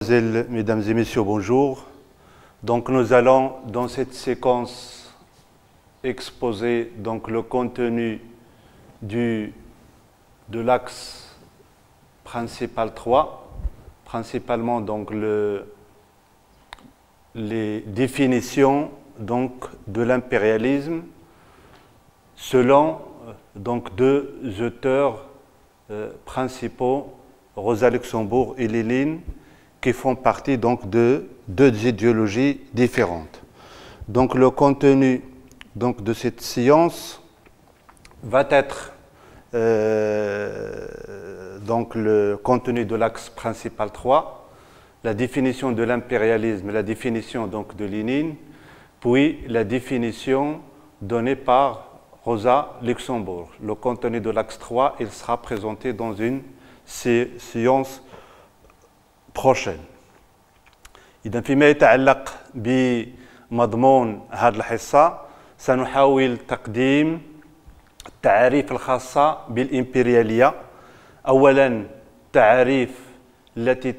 Mesdames et messieurs, bonjour. Donc nous allons dans cette séquence exposer donc le contenu de l'axe principal 3, principalement donc les définitions donc de l'impérialisme selon donc deux auteurs principaux, Rosa Luxembourg et Lénine, qui font partie donc de deux idéologies différentes. Donc le contenu donc de cette science va être donc le contenu de l'axe principal 3, la définition de l'impérialisme, la définition donc de Lénine, puis la définition donnée par Rosa Luxembourg. Le contenu de l'axe 3, il sera présenté dans une séance prochaine. إذا فيما يتعلق بمضمون هذه الحصة سنحاول تقديم التعاريف الخاصة بالإمبريالية. أولاً التعريف الذي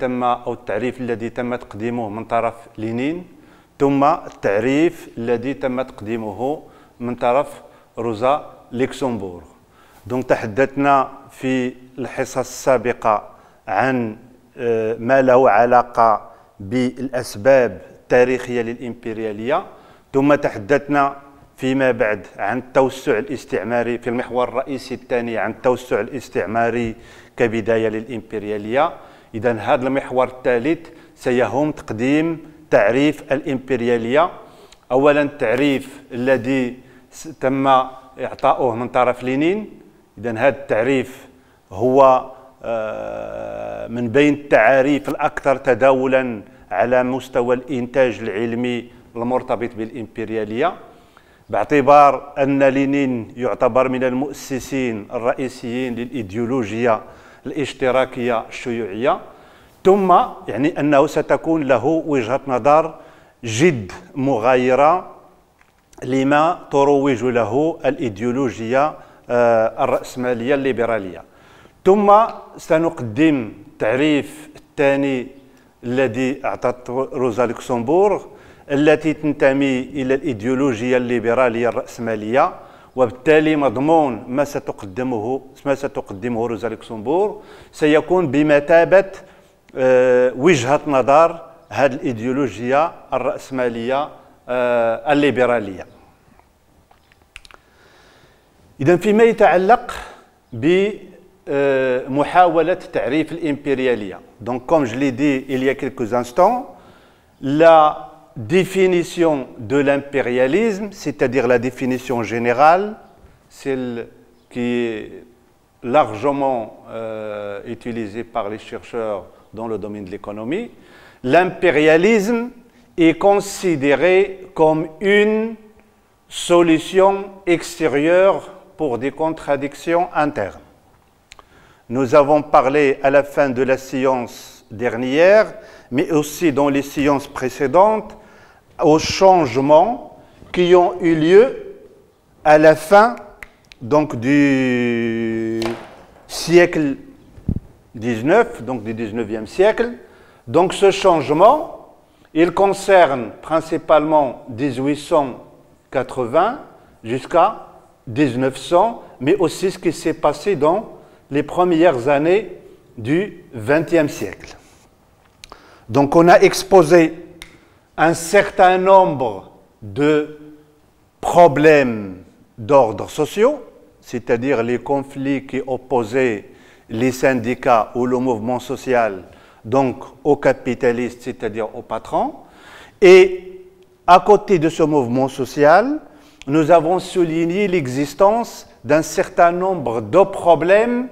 تم تقديمه من طرف لينين، ثم التعريف الذي تم تقديمه من طرف روزا لوكسمبورغ. دونك تحدثنا في الحصص السابقة عن ما له علاقة بالأسباب التاريخية للإمبريالية، ثم تحدثنا فيما بعد عن التوسع الاستعماري في المحور الرئيسي الثاني، عن التوسع الاستعماري كبداية للإمبريالية. إذن هذا المحور الثالث سيهم تقديم تعريف الإمبريالية. أولا التعريف الذي تم إعطاؤه من طرف لينين. إذن هذا التعريف هو من بين التعاريف الأكثر تداولاً على مستوى الإنتاج العلمي المرتبط بالإمبريالية، باعتبار أن لينين يعتبر من المؤسسين الرئيسيين للإيديولوجيا الاشتراكية الشيوعية، ثم يعني أنه ستكون له وجهة نظر جد مغايرة لما تروج له الإيديولوجيا الرأسمالية الليبرالية. ثم سنقدم التعريف الثاني الذي أعطته روزا لوكسمبورغ، التي تنتمي إلى الإيديولوجيا الليبرالية الرأسمالية، وبالتالي مضمون ما ستقدمه روزا لوكسمبورغ سيكون بمثابة وجهة نظر هذه الإيديولوجيا الرأسمالية الليبرالية. إذن فيما يتعلق بمحاولة تعريف الإمبريالية. Donc comme je l'ai dit il y a quelques instants, la définition de l'impérialisme, c'est-à-dire la définition générale, celle qui est largement utilisée par les chercheurs dans le domaine de l'économie, l'impérialisme est considéré comme une solution extérieure pour des contradictions internes. Nous avons parlé à la fin de la séance dernière, mais aussi dans les séances précédentes, aux changements qui ont eu lieu à la fin donc, du siècle XIX, donc du 19e siècle. Donc ce changement, il concerne principalement 1880 jusqu'à 1900, mais aussi ce qui s'est passé dans les premières années du XXe siècle. Donc on a exposé un certain nombre de problèmes d'ordre social, c'est-à-dire les conflits qui opposaient les syndicats ou le mouvement social donc aux capitalistes, c'est-à-dire aux patrons. Et à côté de ce mouvement social, nous avons souligné l'existence d'un certain nombre de problèmes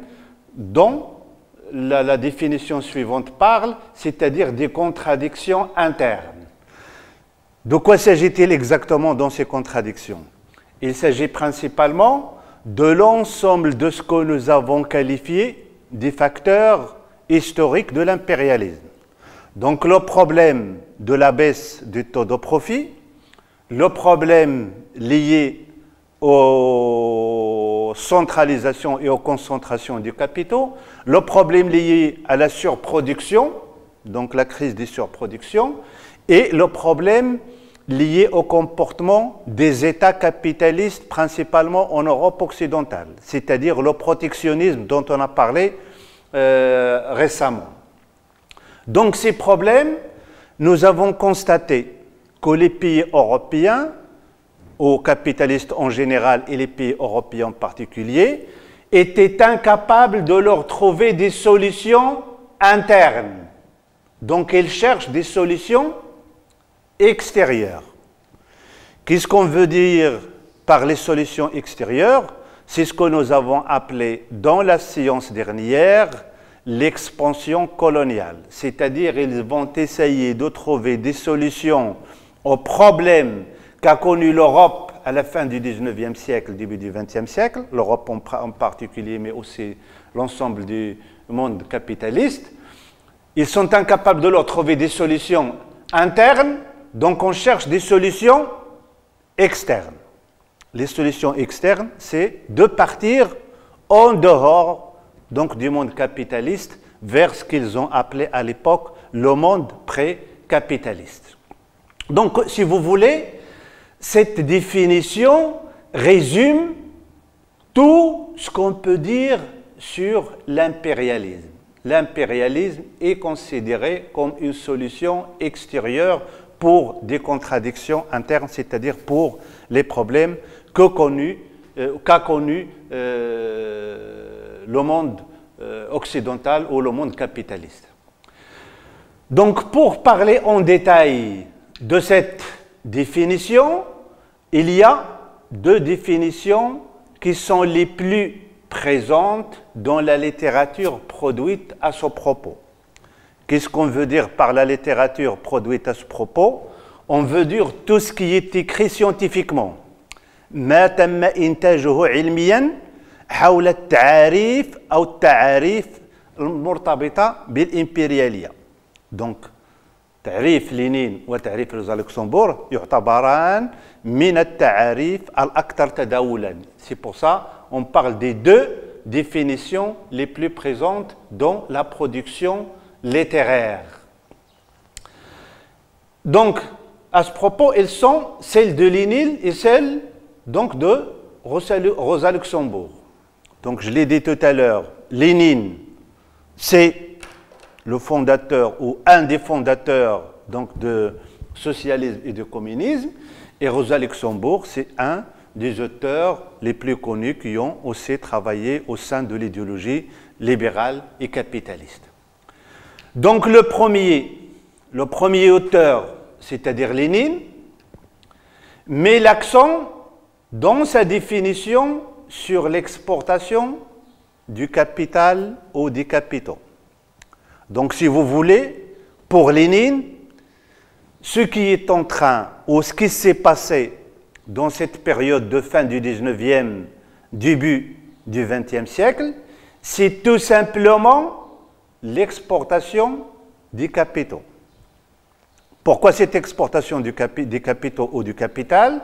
dont la définition suivante parle, c'est-à-dire des contradictions internes. De quoi s'agit-il exactement dans ces contradictions? Il s'agit principalement de l'ensemble de ce que nous avons qualifié des facteurs historiques de l'impérialisme. Donc le problème de la baisse du taux de profit, le problème lié aux centralisations et aux concentrations du capitaux, le problème lié à la surproduction donc la crise des surproductions, et le problème lié au comportement des États capitalistes, principalement en Europe occidentale, c'est-à-dire le protectionnisme dont on a parlé récemment. Donc ces problèmes, nous avons constaté que les pays européens, aux capitalistes en général et les pays européens en particulier, étaient incapables de leur trouver des solutions internes. Donc ils cherchent des solutions extérieures. Qu'est-ce qu'on veut dire par les solutions extérieures? C'est ce que nous avons appelé dans la séance dernière l'expansion coloniale. C'est-à-dire ils vont essayer de trouver des solutions aux problèmes qu'a connu l'Europe à la fin du 19e siècle, début du 20e siècle, l'Europe en particulier, mais aussi l'ensemble du monde capitaliste. Ils sont incapables de leur trouver des solutions internes, donc on cherche des solutions externes. Les solutions externes, c'est de partir en dehors donc, du monde capitaliste vers ce qu'ils ont appelé à l'époque le monde pré-capitaliste. Donc, si vous voulez, cette définition résume tout ce qu'on peut dire sur l'impérialisme. L'impérialisme est considéré comme une solution extérieure pour des contradictions internes, c'est-à-dire pour les problèmes qu'a connu le monde occidental ou le monde capitaliste. Donc, pour parler en détail de cette définition, il y a deux définitions qui sont les plus présentes dans la littérature produite à ce propos. Qu'est-ce qu'on veut dire par la littérature produite à ce propos? On veut dire tout ce qui est écrit scientifiquement. ما تم إنتاجه علميا حول التعاريف أو التعاريف المرتبطة بالإمبريالية. Donc, تعريف لينين وتعريف روزا لوكسمبورغ يعتبران من التعاريف الأكثر تداولا. C'est pour ça on parle des deux définitions les plus présentes dans la production littéraire. Donc, à ce propos, elles sont celles de Lénine et celles donc de Rosa Luxembourg. Donc, je l'ai dit tout à l'heure, Lénine, c'est le fondateur ou un des fondateurs donc, de socialisme et de communisme, et Rosa Luxembourg, c'est un des auteurs les plus connus qui ont aussi travaillé au sein de l'idéologie libérale et capitaliste. Donc le premier auteur, c'est-à-dire Lénine, met l'accent dans sa définition sur l'exportation du capital ou des capitaux. Donc si vous voulez, pour Lénine, ce qui est en train, ou ce qui s'est passé dans cette période de fin du 19e, début du 20e siècle, c'est tout simplement l'exportation des capitaux. Pourquoi cette exportation des capitaux ou du capital?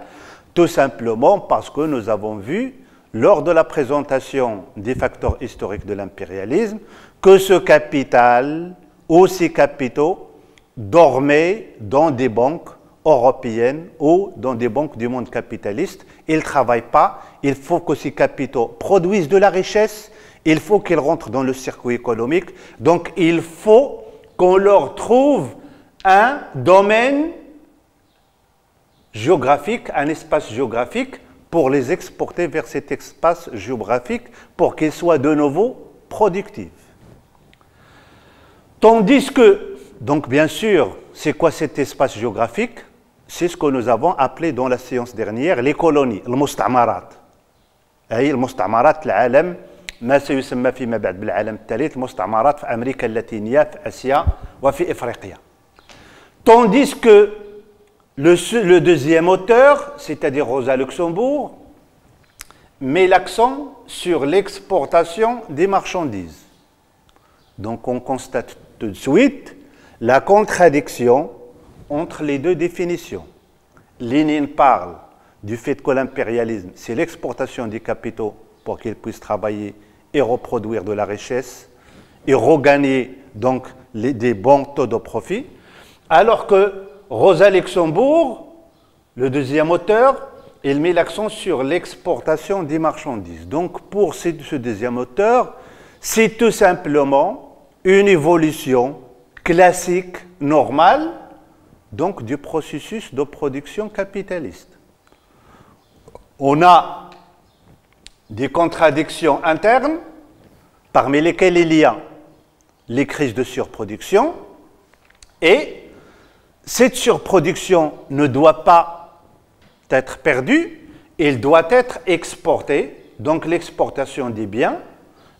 Tout simplement parce que nous avons vu, lors de la présentation des facteurs historiques de l'impérialisme, que ce capital ou ces capitaux dormaient dans des banques européennes ou dans des banques du monde capitaliste. Ils ne travaillent pas. Il faut que ces capitaux produisent de la richesse. Il faut qu'ils rentrent dans le circuit économique. Donc, il faut qu'on leur trouve un domaine géographique, un espace géographique pour les exporter vers cet espace géographique pour qu'ils soient de nouveau productifs. Tandis que, donc bien sûr, c'est quoi cet espace géographique? C'est ce que nous avons appelé dans la séance dernière les colonies, le musta'marat. أي المستعمرات العالم ما سيسمى فيما بعد بالعالم الثالث المستعمرات في أمريكا اللاتينية في آسيا وفي إفريقيا. Tandis que le deuxième auteur, c'est-à-dire Rosa Luxembourg, met l'accent sur l'exportation des marchandises. Donc on constate tout de suite la contradiction entre les deux définitions. Lénine parle du fait que l'impérialisme, c'est l'exportation des capitaux pour qu'ils puissent travailler et reproduire de la richesse et regagner donc des bons taux de profit, alors que Rosa Luxembourg, le deuxième auteur, il met l'accent sur l'exportation des marchandises. Donc pour ce deuxième auteur, c'est tout simplement une évolution classique, normale, donc du processus de production capitaliste. On a des contradictions internes, parmi lesquelles il y a les crises de surproduction, et cette surproduction ne doit pas être perdue, elle doit être exportée, donc l'exportation des biens,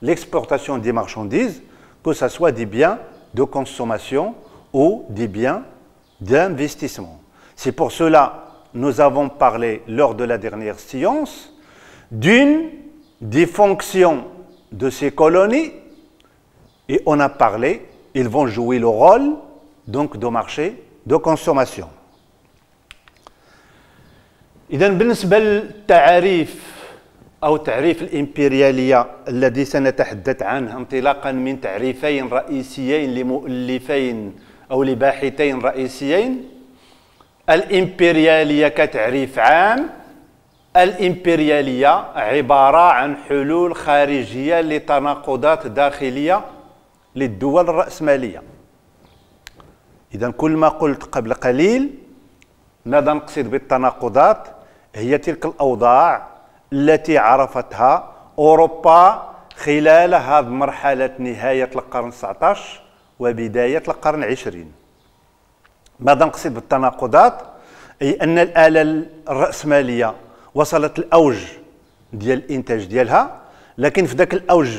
l'exportation des marchandises, que ce soit des biens de consommation ou des biens d'investissement. C'est pour cela que nous avons parlé lors de la dernière séance d'une des fonctions de ces colonies, et on a parlé, ils vont jouer le rôle donc de marché de consommation. إذا بالنسبة للتعريف أو تعريف الإمبريالية الذي سنتحدث عنه انطلاقا من تعريفين رئيسيين لمؤلفين أو لباحثين رئيسيين. الإمبريالية كتعريف عام، الإمبريالية عبارة عن حلول خارجية لتناقضات داخلية للدول الرأسمالية. إذا كل ما قلت قبل قليل ماذا نقصد بالتناقضات؟ هي تلك الأوضاع التي عرفتها أوروبا خلال هذه مرحلة نهاية القرن 19 وبداية القرن 20. ماذا نقصد بالتناقضات؟ أي أن الآلة الرأسمالية وصلت الأوج ديال الإنتاج ديالها، لكن في ذاك الأوج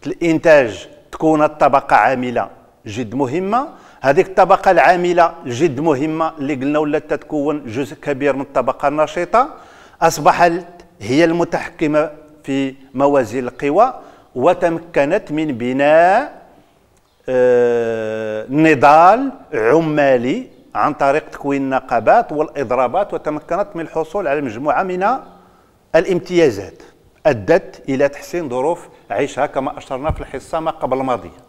الإنتاج تكونت طبقة عاملة جد مهمة. هذيك الطبقة العاملة جد مهمة اللي قلنا ولات تتكون جزء كبير من الطبقة النشيطة، أصبحت هي المتحكمة في موازين القوى، وتمكنت من بناء نضال عمالي عن طريق تكوين النقابات والإضرابات، وتمكنت من الحصول على مجموعة من الامتيازات أدت إلى تحسين ظروف عيشها كما أشرنا في الحصة ما قبل الماضية.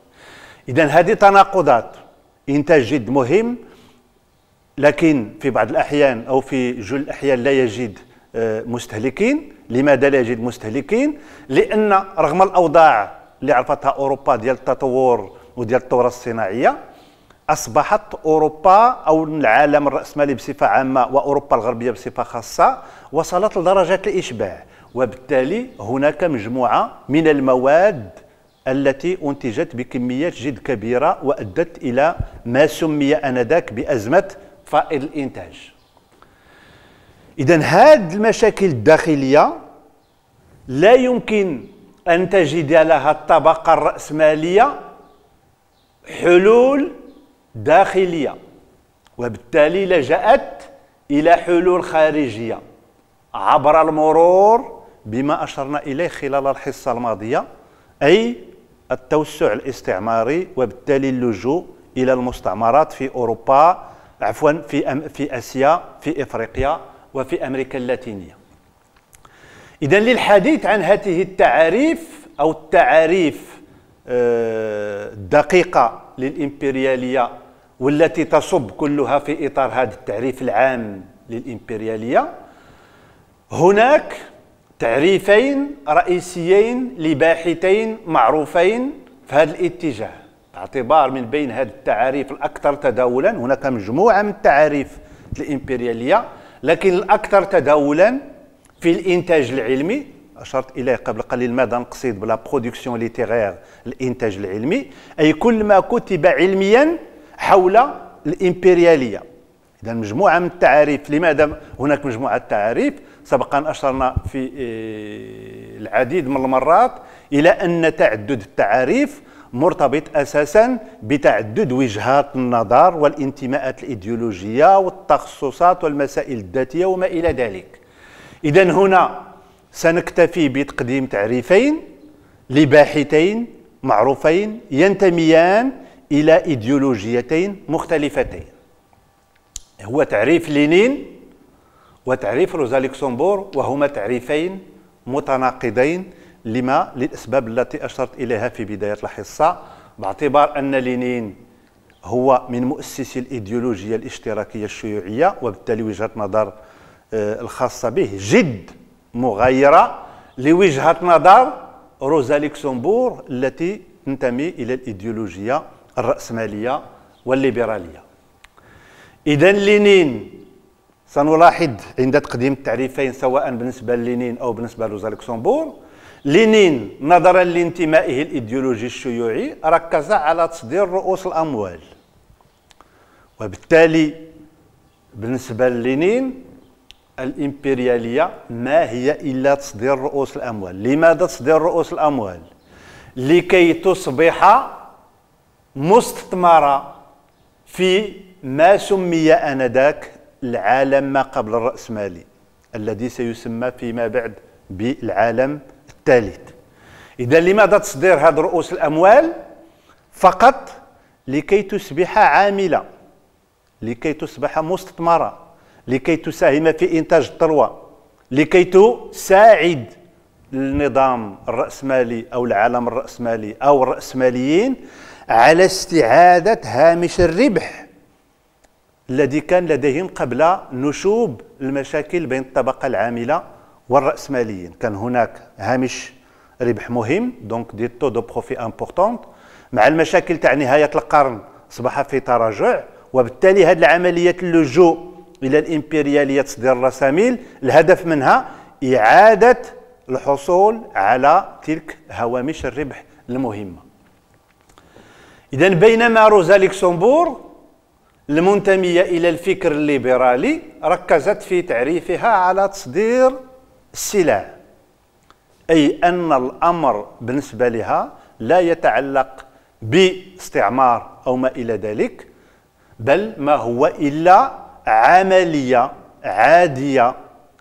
إذن هذه تناقضات، إنتاج جد مهم لكن في بعض الأحيان أو في جل الأحيان لا يجد مستهلكين. لماذا لا يجد مستهلكين؟ لأن رغم الأوضاع اللي عرفتها أوروبا ديال التطور وديال الثورة الصناعية، أصبحت أوروبا أو العالم الرأسمالي بصفة عامة وأوروبا الغربية بصفة خاصة وصلت لدرجة الإشباع، وبالتالي هناك مجموعة من المواد التي أنتجت بكميات جد كبيرة وأدت إلى ما سمي آنذاك بأزمة فائض الإنتاج. إذن هذه المشاكل الداخلية لا يمكن أن تجد لها الطبقة الرأسمالية حلول داخلية، وبالتالي لجأت إلى حلول خارجية عبر المرور بما أشرنا إليه خلال الحصة الماضية، أي التوسع الاستعماري وبالتالي اللجوء إلى المستعمرات في أوروبا، عفوا في آسيا، في إفريقيا، وفي أمريكا اللاتينية. إذن للحديث عن هذه التعاريف أو التعاريف الدقيقة للإمبريالية والتي تصب كلها في إطار هذا التعريف العام للإمبريالية، هناك تعريفين رئيسيين لباحثين معروفين في هذا الاتجاه، باعتبار من بين هذه التعاريف الأكثر تداولا هناك مجموعة من التعاريف الإمبريالية، لكن الأكثر تداولا في الإنتاج العلمي. أشرت إليه قبل قليل ماذا نقصد بلا برودكسيون ليتيرير، الإنتاج العلمي، أي كل ما كتب علميا حول الإمبريالية. إذا مجموعة من التعاريف. لماذا هناك مجموعة تعاريف؟ سبقا أشرنا في العديد من المرات إلى أن تعدد التعاريف مرتبط أساسا بتعدد وجهات النظر والانتماءات الإيديولوجية والتخصصات والمسائل الذاتية وما إلى ذلك. إذا هنا سنكتفي بتقديم تعريفين لباحثين معروفين ينتميان إلى إيديولوجيتين مختلفتين، هو تعريف لينين وتعريف روزا لوكسمبورغ، وهما تعريفين متناقضين للأسباب التي أشرت إليها في بداية الحصة، باعتبار أن لينين هو من مؤسسي الإيديولوجيا الاشتراكية الشيوعية، وبالتالي وجهة نظر الخاصة به جد مغايرة لوجهة نظر روزا لوكسمبورغ التي تنتمي إلى الإيديولوجيا الرأسمالية والليبرالية. إذا لينين سنلاحظ عند تقديم التعريفين سواء بالنسبة للينين أو بالنسبة لروزا لوكسمبورغ، لينين نظرا لانتمائه الإيديولوجي الشيوعي ركز على تصدير رؤوس الأموال، وبالتالي بالنسبة للينين الإمبريالية ما هي إلا تصدير رؤوس الأموال. لماذا تصدير رؤوس الأموال؟ لكي تصبح مستثمرة في ما سمي آنذاك العالم ما قبل الرأسمالي الذي سيسمى فيما بعد بالعالم الثالث. إذا لماذا تصدير هذه رؤوس الأموال؟ فقط لكي تصبح عاملة، لكي تصبح مستثمرة، لكي تساهم في إنتاج الثروة، لكي تساعد النظام الرأسمالي أو العالم الرأسمالي أو الرأسماليين على استعادة هامش الربح الذي كان لديهم قبل نشوب المشاكل بين الطبقة العاملة والرأسماليين. كان هناك هامش ربح مهم، دونك دي تو دو بروفي امبورطونت. مع المشاكل تاع نهاية القرن أصبح في تراجع، وبالتالي هذه العملية اللجوء إلى الإمبريالية تصدير الرساميل الهدف منها إعادة الحصول على تلك هوامش الربح المهمة. إذا بينما روزا لوكسمبورغ المنتمية إلى الفكر الليبرالي ركزت في تعريفها على تصدير السلع، أي أن الأمر بالنسبة لها لا يتعلق باستعمار أو ما إلى ذلك، بل ما هو إلا عملية عادية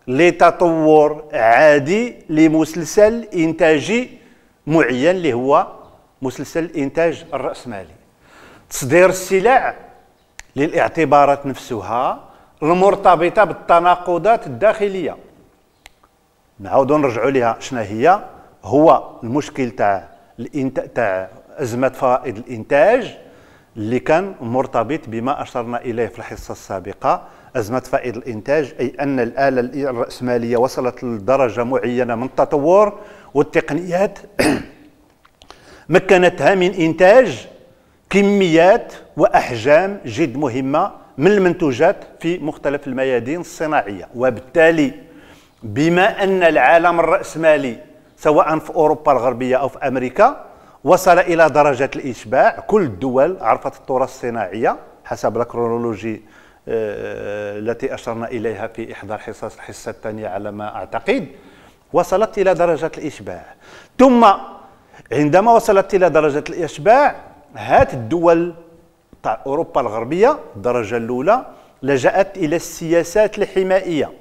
لتطور عادي لمسلسل إنتاجي معين اللي هو مسلسل الإنتاج الرأسمالي. تصدير السلع للاعتبارات نفسها المرتبطة بالتناقضات الداخلية. نعاودوا نرجعوا لها شنو هي. هو المشكل تاع أزمة فائض الإنتاج اللي كان مرتبط بما أشرنا إليه في الحصة السابقة. أزمة فائض الإنتاج أي أن الآلة الرأسمالية وصلت لدرجة معينة من التطور والتقنيات مكنتها من إنتاج كميات وأحجام جد مهمة من المنتوجات في مختلف الميادين الصناعية. وبالتالي بما أن العالم الرأسمالي سواء في أوروبا الغربية أو في أمريكا وصل إلى درجة الإشباع، كل الدول عرفت الثورة الصناعية حسب الكرونولوجي التي أشرنا إليها في إحدى الحصص، الحصة الثانية على ما أعتقد، وصلت إلى درجة الإشباع. ثم عندما وصلت إلى درجة الإشباع هات الدول تاع أوروبا الغربية الدرجة الأولى لجأت إلى السياسات الحمائية،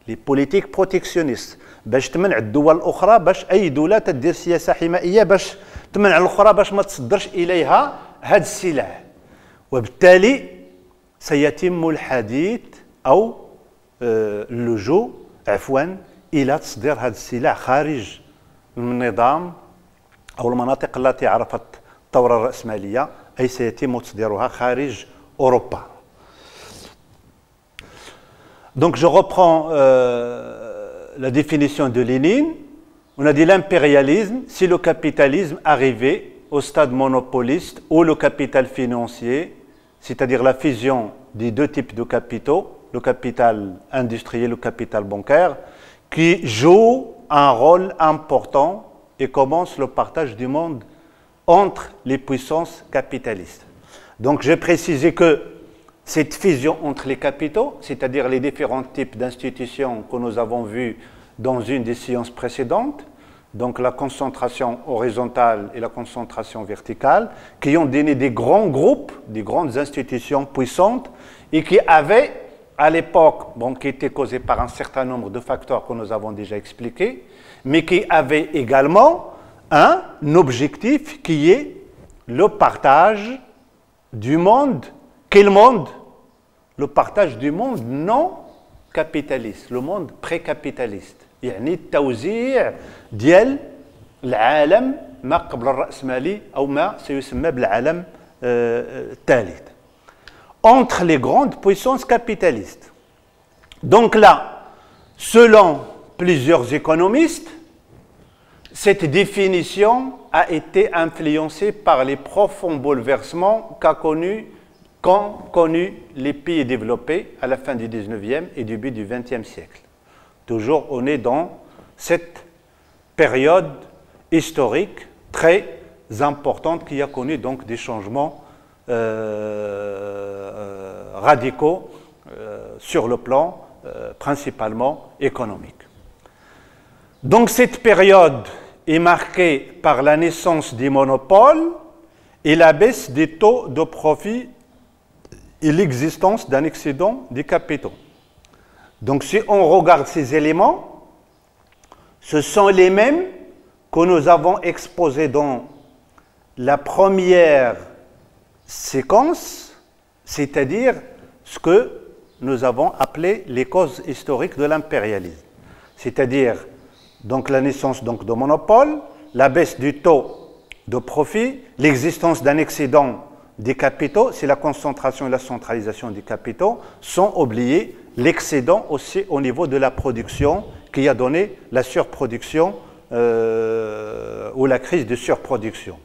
لي بوليتيك بروتيكسيونيست، باش تمنع الدول الأخرى، باش أي دولة تدير سياسة حمائية باش تمنع الأخرى باش ما تصدرش إليها هذه السلع. وبالتالي سيتم الحديث أو اللجوء إلى تصدير هذه السلع خارج النظام أو المناطق التي عرفت الثورة الرأسمالية، أي سيتم تصديرها خارج أوروبا. Donc je reprends la définition de Lénine. On a dit l'impérialisme, c'est le capitalisme arrivé au stade monopoliste où le capital financier, c'est-à-dire la fusion des deux types de capitaux, le capital industriel et le capital bancaire, qui joue un rôle important et commence le partage du monde entre les puissances capitalistes. Donc j'ai précisé que cette fusion entre les capitaux, c'est-à-dire les différents types d'institutions que nous avons vues dans une des séances précédentes, donc la concentration horizontale et la concentration verticale, qui ont donné des grands groupes, des grandes institutions puissantes et qui avaient à l'époque, bon, qui étaient causées par un certain nombre de facteurs que nous avons déjà expliqués, mais qui avaient également un objectif qui est le partage du monde. Quel monde? Le partage du monde non capitaliste, le monde pré-capitaliste. يعني التوزيع ديال العالم ما قبل الرأسمالي أو ما سيسمى بالعالم الثالث entre les grandes puissances capitalistes. Donc là, selon plusieurs économistes, cette définition a été influencée par les profonds bouleversements qu'ont connus les pays développés à la fin du 19e et début du 20e siècle. Toujours, on est dans cette période historique très importante qui a connu donc des changements radicaux sur le plan principalement économique. Donc cette période est marquée par la naissance des monopoles et la baisse des taux de profit et l'existence d'un excédent des capitaux. Donc si on regarde ces éléments, ce sont les mêmes que nous avons exposés dans la première séquence, c'est-à-dire ce que nous avons appelé les causes historiques de l'impérialisme. C'est-à-dire donc la naissance donc, de monopoles, la baisse du taux de profit, l'existence d'un excédent des capitaux, c'est la concentration et la centralisation des capitaux, sans oublier l'excédent aussi au niveau de la production qui a donné la surproduction ou la crise de surproduction.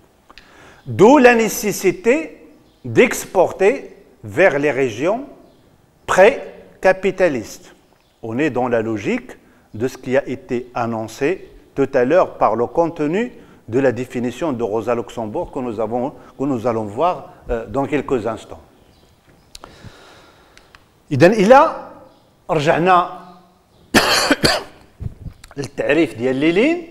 D'où la nécessité d'exporter vers les régions pré-capitalistes. On est dans la logique de ce qui a été annoncé tout à l'heure par le contenu de la définition de Rosa Luxembourg que nous allons voir dans quelques instants. إذن إلى رجعنا للتعريف ديال لينين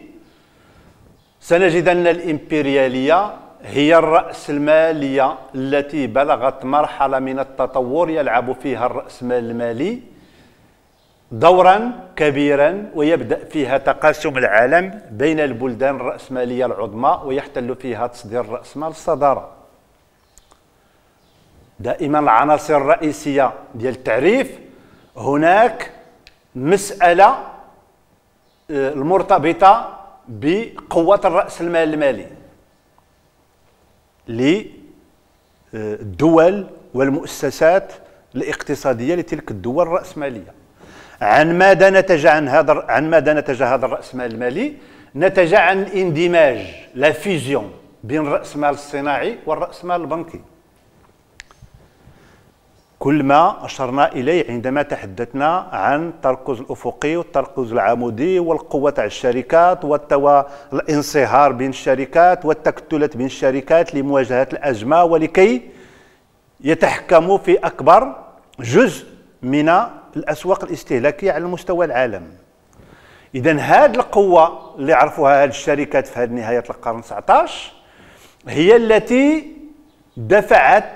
سنجد أن الإمبريالية هي الرأسمالية التي بلغت مرحلة من التطور يلعب فيها الرأسمال المالي دورا كبيرا ويبدأ فيها تقاسم العالم بين البلدان الرأسمالية العظمى ويحتل فيها تصدير الرأسمال الصدارة. دائما العناصر الرئيسية ديال التعريف هناك مسألة المرتبطة بقوة الرأس المال المالي للدول والمؤسسات الاقتصادية لتلك الدول الرأسمالية. عن ماذا نتج هذا الرأسمال المالي؟ نتج عن الاندماج لا فيزيون بين الرأسمال الصناعي والرأسمال البنكي. كل ما أشرنا إليه عندما تحدثنا عن التركز الأفقي والتركز العمودي والقوة على الشركات والانصهار بين الشركات والتكتلات بين الشركات لمواجهة الأزمة ولكي يتحكموا في أكبر جزء من الأسواق الاستهلاكية على مستوى العالم. إذن هذه القوة اللي عرفوها هذه الشركات في هذه نهاية القرن 19 هي التي دفعت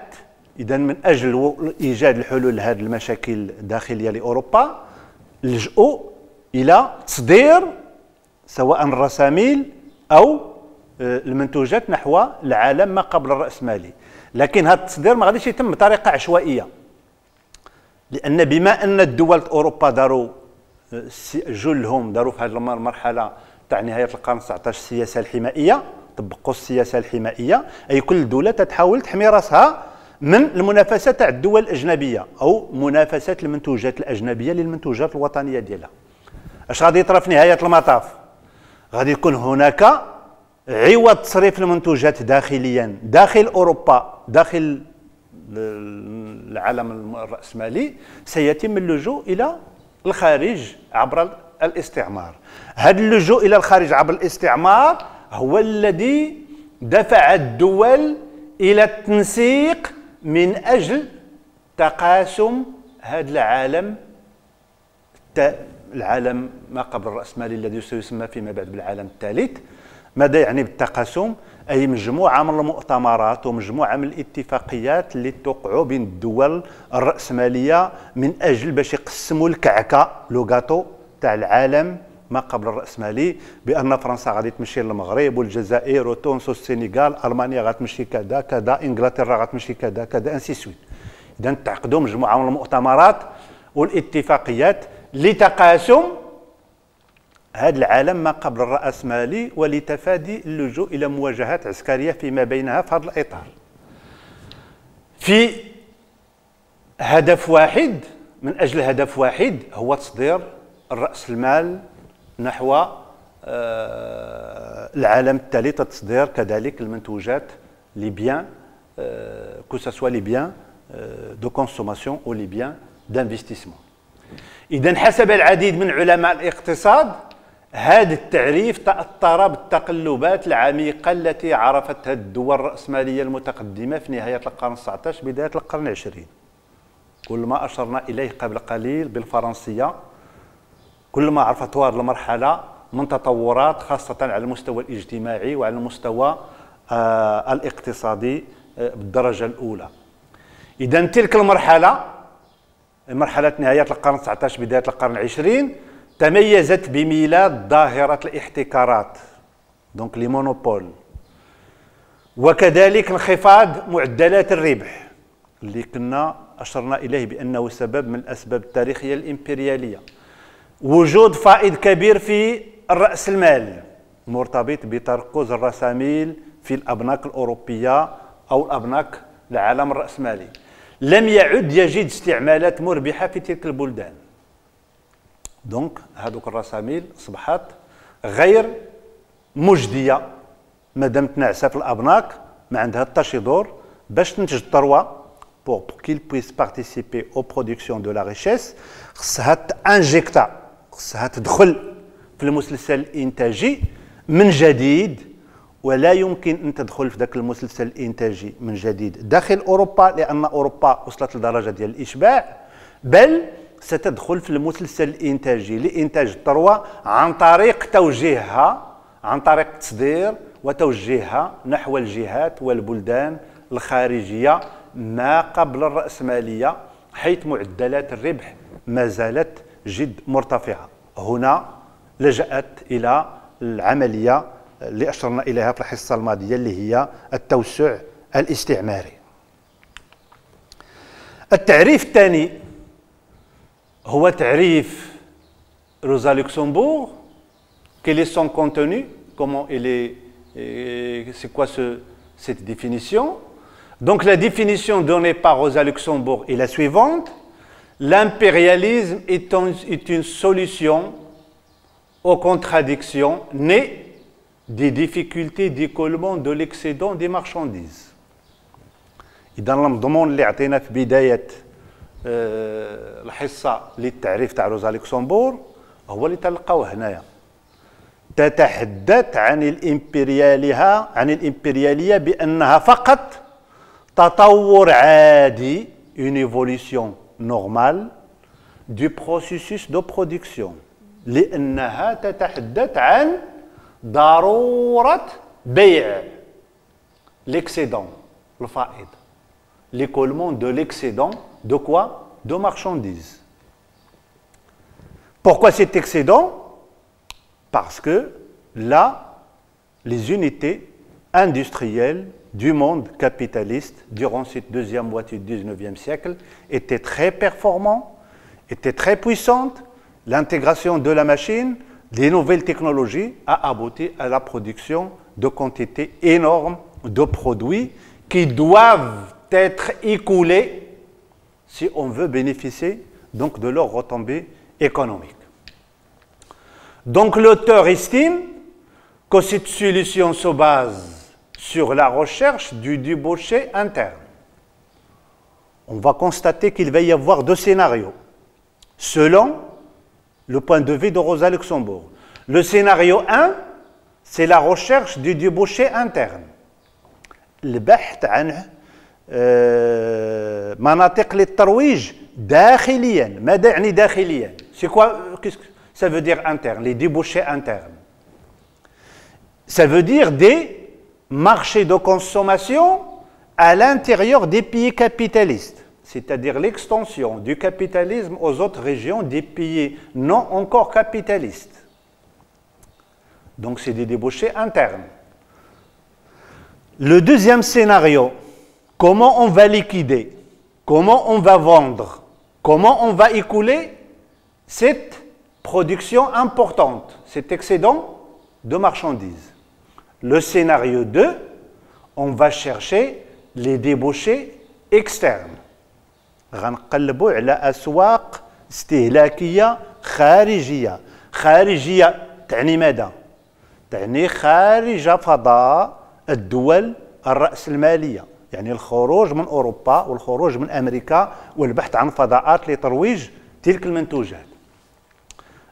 إذن من أجل إيجاد الحلول لهذه المشاكل الداخلية لأوروبا لجؤوا إلى تصدير سواء الرساميل أو المنتوجات نحو العالم ما قبل الرأسمالي. لكن هذا التصدير ما غاديش يتم بطريقة عشوائية، لأن بما أن الدول أوروبا داروا جلهم داروا في هذه المرحلة تاع نهاية القرن 19 السياسة الحمائية، طبقوا السياسة الحمائية، أي كل دولة تحاول تحمي راسها من المنافسة تاع الدول الأجنبية أو منافسة المنتوجات الأجنبية للمنتوجات الوطنية ديالها. اش غادي يطرى في نهاية المطاف؟ غادي يكون هناك عوض تصريف المنتوجات داخليا داخل أوروبا داخل العالم الرأسمالي، سيتم اللجوء إلى الخارج عبر الاستعمار. هذا اللجوء إلى الخارج عبر الاستعمار هو الذي دفع الدول إلى التنسيق من أجل تقاسم هذا العالم ما قبل الرأسمالي الذي سيسمى فيما بعد بالعالم الثالث. ماذا يعني بالتقاسم؟ أي مجموعة من المؤتمرات ومجموعة من الاتفاقيات اللي توقعوا بين الدول الرأسمالية من أجل باش يقسموا الكعكة لو غاتو تاع العالم ما قبل الرأسمالي، بأن فرنسا غادي تمشي للمغرب والجزائر وتونس والسنغال، ألمانيا غتمشي كذا كذا، إنجلترا غتمشي كذا كذا انسي سويت. إذا تعقدوا مجموعة من المؤتمرات والاتفاقيات لتقاسم هذا العالم ما قبل الرأسمالي ولتفادي اللجوء إلى مواجهات عسكرية فيما بينها في هذا الإطار. في هدف واحد، من أجل هدف واحد هو تصدير رأس المال نحو العالم الثالث، تصدير كذلك المنتوجات لي بيان كو سوا لي بيان دو كونسوماسيون او لي بيان دانفستيسمون. إذا حسب العديد من علماء الاقتصاد هذا التعريف تأثر بالتقلبات العميقة التي عرفتها الدول الرأسمالية المتقدمة في نهاية القرن 19 بداية القرن 20. كل ما أشرنا إليه قبل قليل بالفرنسية، كل ما عرفتها هذه المرحلة من تطورات خاصة على المستوى الاجتماعي وعلى المستوى الاقتصادي بالدرجة الأولى. إذا تلك المرحلة، مرحلة نهاية القرن 19 بداية القرن 20، تميزت بميلاد ظاهرة الاحتكارات، دونك لي مونوبول، وكذلك انخفاض معدلات الربح اللي كنا أشرنا إليه بأنه سبب من الأسباب التاريخية الإمبريالية. وجود فائض كبير في الرأس المال مرتبط بتركز الرساميل في الأبناك الأوروبية أو الأبناك العالم الرأسمالي، لم يعد يجد استعمالات مربحة في تلك البلدان. دونك هذوك الرساميل أصبحت غير مجدية مادام تنعسى في الأبناك، ما عندها حتى شي دور باش تنتج الثروة. pour qu'il puisse participer aux productions de la richesse خصها تانجكتا، خصها تدخل في المسلسل الإنتاجي من جديد، ولا يمكن أن تدخل في ذاك المسلسل الإنتاجي من جديد داخل أوروبا لأن أوروبا وصلت لدرجة ديال الإشباع، بل ستدخل في المسلسل الإنتاجي لإنتاج الثروة عن طريق توجيهها، عن طريق التصدير وتوجيهها نحو الجهات والبلدان الخارجية ما قبل الرأسمالية، حيث معدلات الربح ما زالت جد مرتفعة. هنا لجأت إلى العملية اللي أشرنا إليها في الحصة الماضية اللي هي التوسع الاستعماري. التعريف الثاني هو تعريف روزا لوكسمبورغ. Quel est son contenu? Comment il est? C'est quoi cette définition? Donc la définition donnée par Rosa Luxembourg est la suivante. L'impérialisme est une solution aux contradictions nées des difficultés d'écoulement de l'excédent des marchandises. إذا المضمون اللي عطينا في بداية الحصة للتعريف تاع روزا لوكسمبورغ هو اللي تلقاوه هنايا. تتحدث عن الإمبريالية بأنها فقط تطور عادي، une évolution normale du processus de production، لأنها تتحدث عن ضرورة بيع l'excédent، الفائض، l'écoulement de l'excédent de quoi? De marchandises. Pourquoi cet excédent? Parce que là, les unités industrielles du monde capitaliste durant cette deuxième moitié du XIXe siècle étaient très performantes, étaient très puissantes. L'intégration de la machine, des nouvelles technologies a abouti à la production de quantités énormes de produits qui doivent être écoulés si on veut bénéficier donc de leurs retombées économiques. Donc l'auteur estime que cette solution se base sur la recherche du débouché interne. On va constater qu'il va y avoir deux scénarios, selon le point de vue de Rosa Luxembourg. Le scénario 1, c'est la recherche du débouché interne. البحث عن مناطق للترويج داخليا. ماذا يعني داخليا؟ C'est quoi? Qu'est-ce que ça veut dire interne? Les débouchés internes. Ça veut dire des marchés de consommation à l'intérieur des pays capitalistes, c'est-à-dire l'extension du capitalisme aux autres régions des pays non encore capitalistes. Donc c'est des débouchés internes. Le deuxième scénario, comment on va liquider, comment on va vendre, comment on va écouler cette production importante, cet excédent de marchandises. Le scénario 2, on va chercher les débouchés اكسترن، غنقلبوا على أسواق استهلاكية خارجية. خارجية تعني ماذا؟ تعني خارج فضاء الدول الرأسمالية، يعني الخروج من أوروبا والخروج من أمريكا والبحث عن فضاءات لترويج تلك المنتوجات.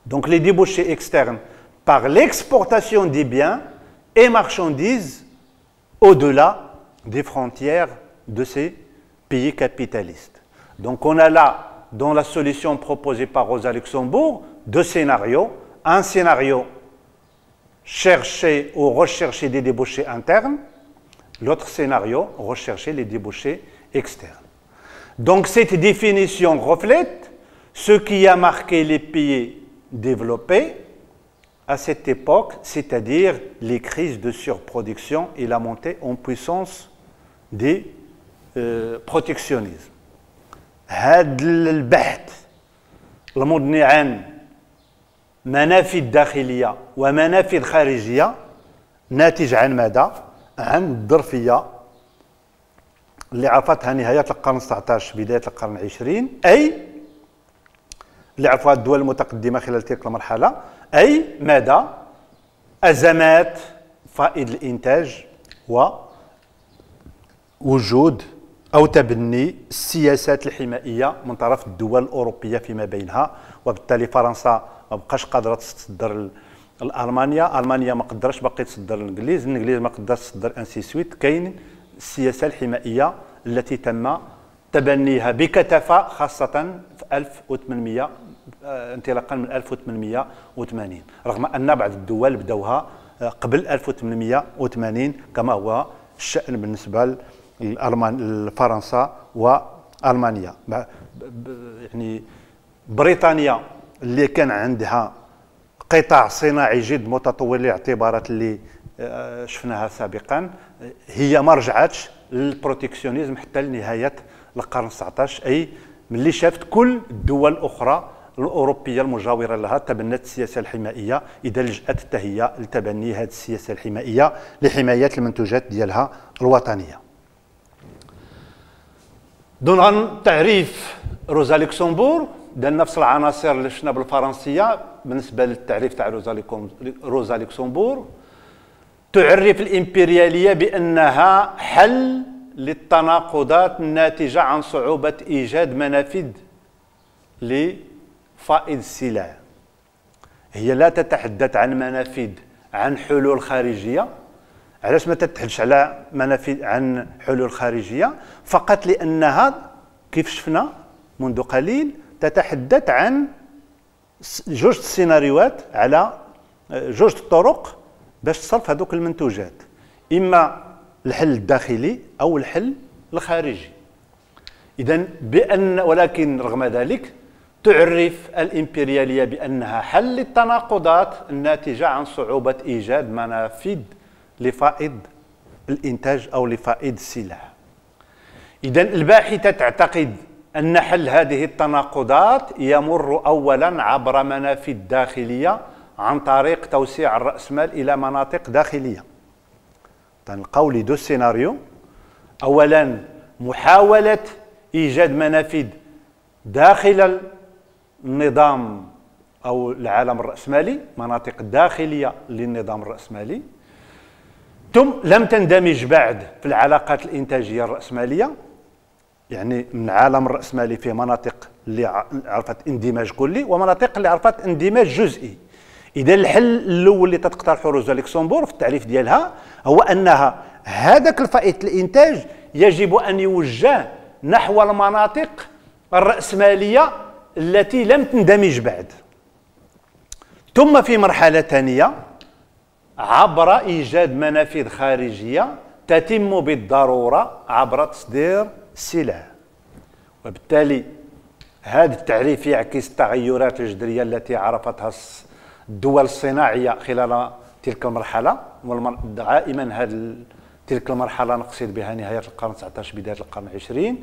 Donc les débouchés externes par l'exportation des biens et marchandises au-delà des frontières de ces pays capitalistes. Donc on a là, dans la solution proposée par Rosa Luxembourg, deux scénarios. Un scénario chercher ou rechercher des débouchés internes, l'autre scénario rechercher les débouchés externes. Donc cette définition reflète ce qui a marqué les pays développés à cette époque, c'est-à-dire les crises de surproduction et la montée en puissance des protectionnismes. هذا البحث المبني عن منافذ داخلية ومنافذ خارجية ناتج عن ماذا؟ عن الظرفية اللي عرفتها نهاية القرن 19 بداية القرن 20، أي اللي عرفها الدول المتقدمة خلال تلك المرحلة، أي ماذا؟ أزمات فائض الإنتاج ووجود أو تبني السياسات الحمائية من طرف الدول الأوروبية فيما بينها، وبالتالي فرنسا ما بقاش قادرة تصدر ألمانيا ما قدرش باقي تصدر الإنجليز ما قدرش تصدر أنسي سويت. كاين السياسة الحمائية التي تم تبنيها بكثافة خاصة في 1800 انطلاقا من 1880، رغم أن بعض الدول بدأوها قبل 1880 كما هو الشأن بالنسبة لفرنسا وألمانيا. يعني بريطانيا اللي كان عندها قطاع صناعي جد متطور لاعتبارات اللي شفناها سابقا، هي ما رجعتش للبروتكسيونيزم حتى لنهاية القرن 19، أي ملي شافت كل الدول الأخرى الأوروبية المجاورة لها تبنت السياسة الحمائية، إذا لجأت حتى هي لتبني هذه السياسة الحمائية لحماية المنتوجات ديالها الوطنية. دون تعريف روزا لوكسمبورغ دار نفس العناصر اللي شفنا بالفرنسية. بالنسبة للتعريف تاع روزا لوكسمبورغ تعرف الإمبريالية بأنها حل للتناقضات الناتجة عن صعوبة إيجاد منافذ لفائض السلع. هي لا تتحدث عن منافذ عن حلول خارجية. علاش ما تتحدثش على منافذ عن حلول خارجية؟ فقط لأنها كيف شفنا منذ قليل تتحدث عن جوج السيناريوهات، على جوج الطرق باش تصرف هذوك المنتوجات، إما الحل الداخلي أو الحل الخارجي. إذن ولكن رغم ذلك تعرف الإمبريالية بأنها حل للتناقضات الناتجة عن صعوبة إيجاد منافذ لفائض الإنتاج أو لفائض السلع. إذن الباحثة تعتقد أن حل هذه التناقضات يمر أولا عبر منافذ داخلية عن طريق توسيع الرأسمال إلى مناطق داخلية. تنلقاو لي دو سيناريو. أولا محاولة إيجاد منافذ داخل النظام أو العالم الرأسمالي، مناطق داخلية للنظام الرأسمالي، ثم لم تندمج بعد في العلاقات الإنتاجية الرأسمالية، يعني من العالم الرأسمالي فيه مناطق اللي عرفت اندماج كلي ومناطق اللي عرفت اندماج جزئي. إذا الحل الأول اللي تقترحه روزا لوكسمبورغ في التعريف ديالها هو أنها هذاك الفائض الإنتاج يجب أن يوجه نحو المناطق الرأسمالية التي لم تندمج بعد، ثم في مرحلة ثانية عبر إيجاد منافذ خارجية تتم بالضرورة عبر تصدير السلع. وبالتالي هذا التعريف يعكس التغيرات الجذرية التي عرفتها الدول الصناعية خلال تلك المرحلة. دائما تلك المرحلة نقصد بها نهاية القرن 19 بداية القرن 20،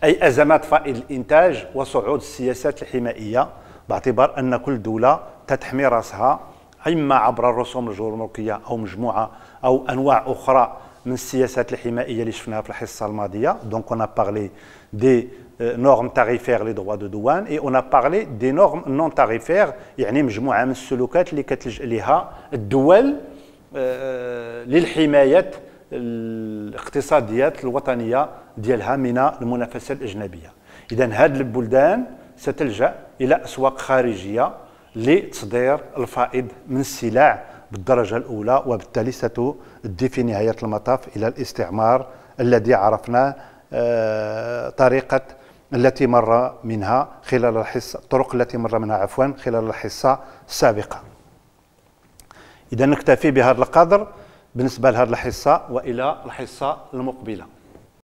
أي أزمات فائض الإنتاج وصعود السياسات الحمائية، باعتبار أن كل دولة تتحمي رأسها إما عبر الرسوم الجمركية أو مجموعة أو أنواع أخرى من السياسات الحمائيه اللي شفناها في الحصه الماضيه. دونك اون بارلي دي normes tarifaires les droits de douane et on a parlé des normes non tarifaires يعني مجموعه من السلوكات اللي كتلجأ لها الدول للحمايه الاقتصاديات الوطنيه ديالها من المنافسه الاجنبيه. اذا هذه البلدان ستلجأ الى اسواق خارجيه لتصدير الفائض من السلع بالدرجه الاولى، وبالتالي ستؤدي في نهايه المطاف الى الاستعمار الذي عرفناه طريقه التي مر منها خلال الحصه الطرق التي مر منها عفوا خلال الحصه السابقه. إذا نكتفي بهذا القدر بالنسبه لهذه الحصه، والى الحصه المقبله.